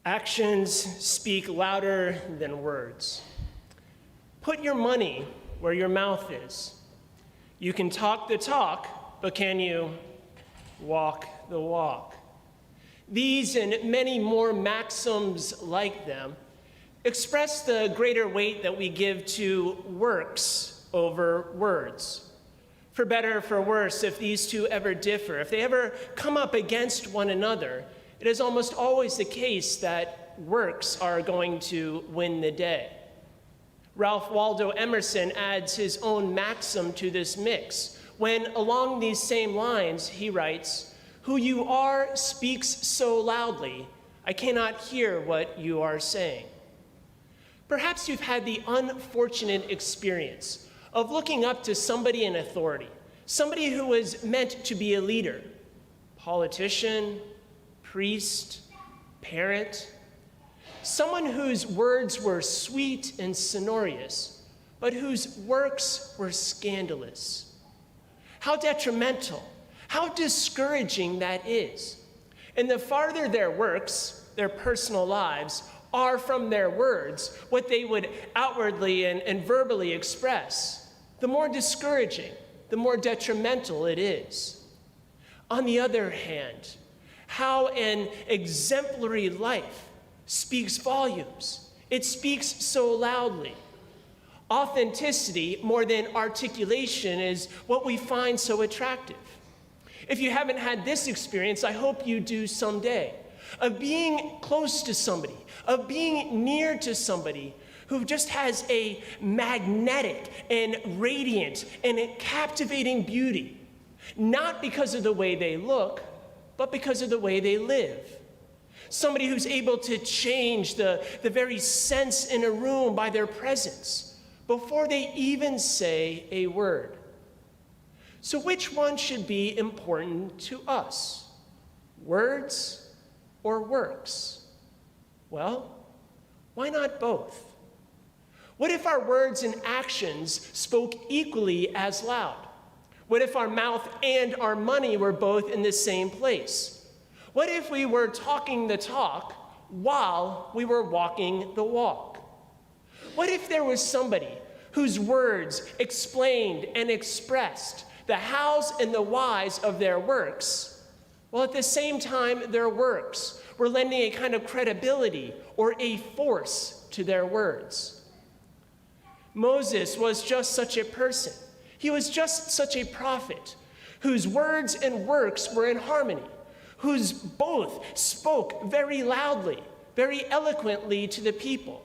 Actions speak louder than words. Put your money where your mouth is. You can talk the talk, but can you walk the walk? These and many more maxims like them express the greater weight that we give to works over words. For better or for worse, if these two ever differ, if they ever come up against one another, it is almost always the case that works are going to win the day. Ralph Waldo Emerson adds his own maxim to this mix when, along these same lines, he writes, "Who you are speaks so loudly, I cannot hear what you are saying." Perhaps you've had the unfortunate experience of looking up to somebody in authority, somebody who was meant to be a leader, politician, priest, parent, someone whose words were sweet and sonorous, but whose works were scandalous. How detrimental, how discouraging that is. And the farther their works, their personal lives, are from their words, what they would outwardly and verbally express, the more discouraging, the more detrimental it is. On the other hand, how an exemplary life speaks volumes. It speaks so loudly. Authenticity, more than articulation, is what we find so attractive. If you haven't had this experience, I hope you do someday, of being close to somebody, of being near to somebody who just has a magnetic and radiant and a captivating beauty, not because of the way they look, but because of the way they live. Somebody who's able to change the very sense in a room by their presence before they even say a word. So which one should be important to us? Words or works? Well, why not both? What if our words and actions spoke equally as loud? What if our mouth and our money were both in the same place? What if we were talking the talk while we were walking the walk? What if there was somebody whose words explained and expressed the hows and the whys of their works, while at the same time their works were lending a kind of credibility or a force to their words? Moses was just such a person. He was just such a prophet whose words and works were in harmony, whose both spoke very loudly, very eloquently to the people.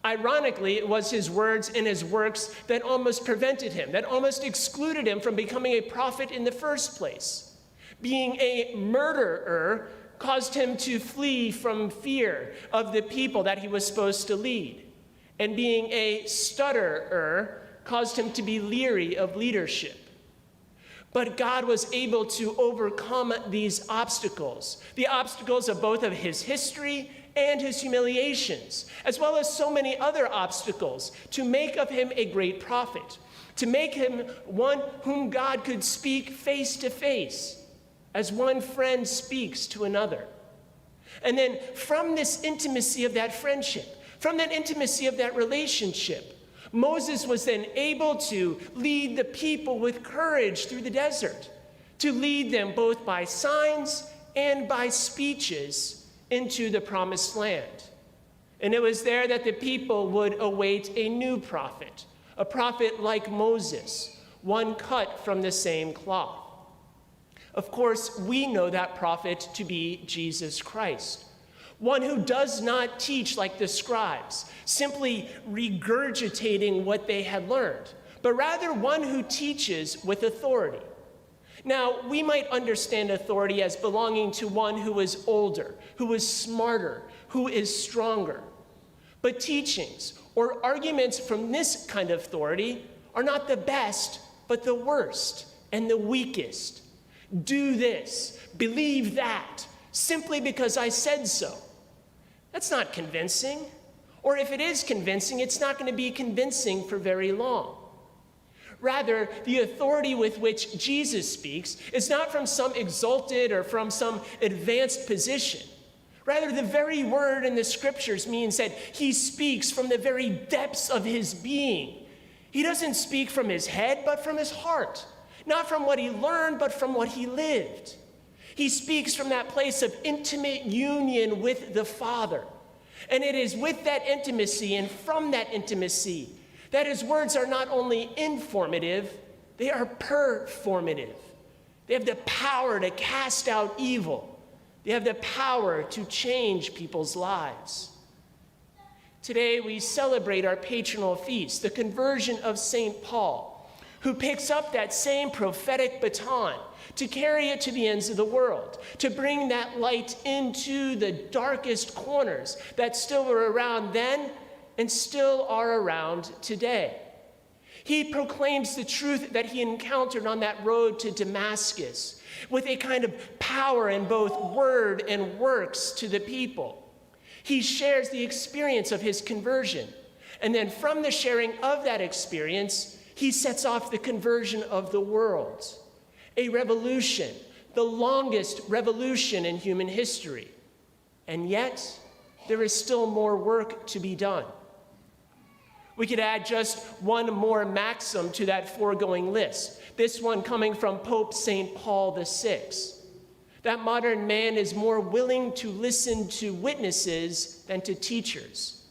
Ironically, it was his words and his works that almost prevented him, that almost excluded him from becoming a prophet in the first place. Being a murderer caused him to flee from fear of the people that he was supposed to lead. And being a stutterer caused him to be leery of leadership. But God was able to overcome these obstacles, the obstacles of both of his history and his humiliations, as well as so many other obstacles, to make of him a great prophet, to make him one whom God could speak face to face, as one friend speaks to another. And then from this intimacy of that friendship, from that intimacy of that relationship, Moses was then able to lead the people with courage through the desert, to lead them both by signs and by speeches into the promised land. And it was there that the people would await a new prophet, a prophet like Moses, one cut from the same cloth. Of course, we know that prophet to be Jesus Christ, one who does not teach like the scribes, simply regurgitating what they had learned, but rather one who teaches with authority. Now, we might understand authority as belonging to one who is older, who is smarter, who is stronger. But teachings or arguments from this kind of authority are not the best, but the worst and the weakest. Do this, believe that, simply because I said so. That's not convincing. Or if it is convincing, it's not going to be convincing for very long. Rather, the authority with which Jesus speaks is not from some exalted or from some advanced position, Rather, the very word in the scriptures means that he speaks from the very depths of his being. He doesn't speak from his head, but from his heart. Not from what he learned, but from what he lived. He speaks from that place of intimate union with the Father. And it is with that intimacy and from that intimacy that his words are not only informative, they are performative. They have the power to cast out evil. They have the power to change people's lives. Today we celebrate our patronal feast, the conversion of St. Paul, who picks up that same prophetic baton to carry it to the ends of the world, to bring that light into the darkest corners that still were around then and still are around today. He proclaims the truth that he encountered on that road to Damascus with a kind of power in both word and works to the people. He shares the experience of his conversion, and then from the sharing of that experience, he sets off the conversion of the world. A revolution, the longest revolution in human history. And yet, there is still more work to be done. We could add just one more maxim to that foregoing list, this one coming from Pope St. Paul VI. That modern man is more willing to listen to witnesses than to teachers.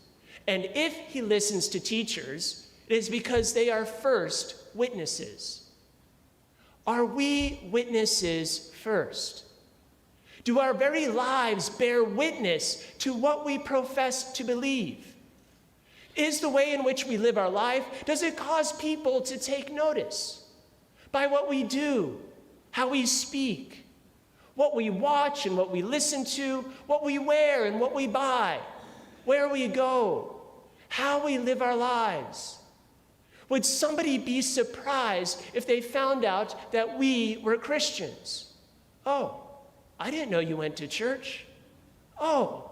And if he listens to teachers, it is because they are first witnesses. Are we witnesses first? Do our very lives bear witness to what we profess to believe? Is the way in which we live our life, does it cause people to take notice by what we do, how we speak, what we watch and what we listen to, what we wear and what we buy, where we go, how we live our lives? Would somebody be surprised if they found out that we were Christians? Oh, I didn't know you went to church. Oh,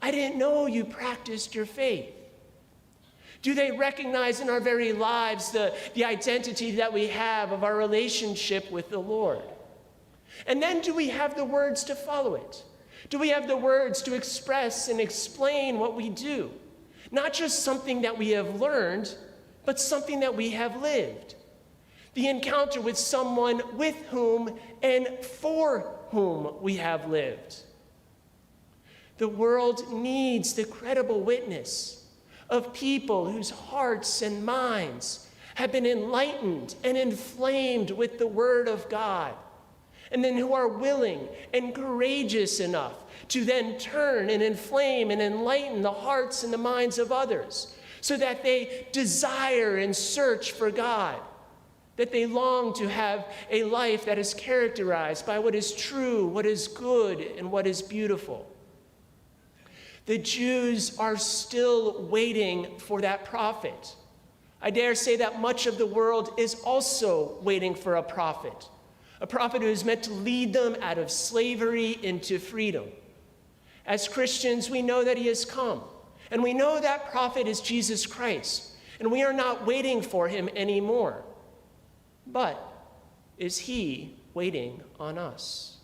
I didn't know you practiced your faith. Do they recognize in our very lives the identity that we have of our relationship with the Lord? And then do we have the words to follow it? Do we have the words to express and explain what we do? Not just something that we have learned, but something that we have lived. The encounter with someone with whom and for whom we have lived. The world needs the credible witness of people whose hearts and minds have been enlightened and inflamed with the Word of God, and then who are willing and courageous enough to then turn and inflame and enlighten the hearts and the minds of others, so that they desire and search for God, that they long to have a life that is characterized by what is true, what is good, and what is beautiful. The Jews are still waiting for that prophet. I dare say that much of the world is also waiting for a prophet who is meant to lead them out of slavery into freedom. As Christians, we know that he has come, and we know that prophet is Jesus Christ, and we are not waiting for him anymore. But is he waiting on us?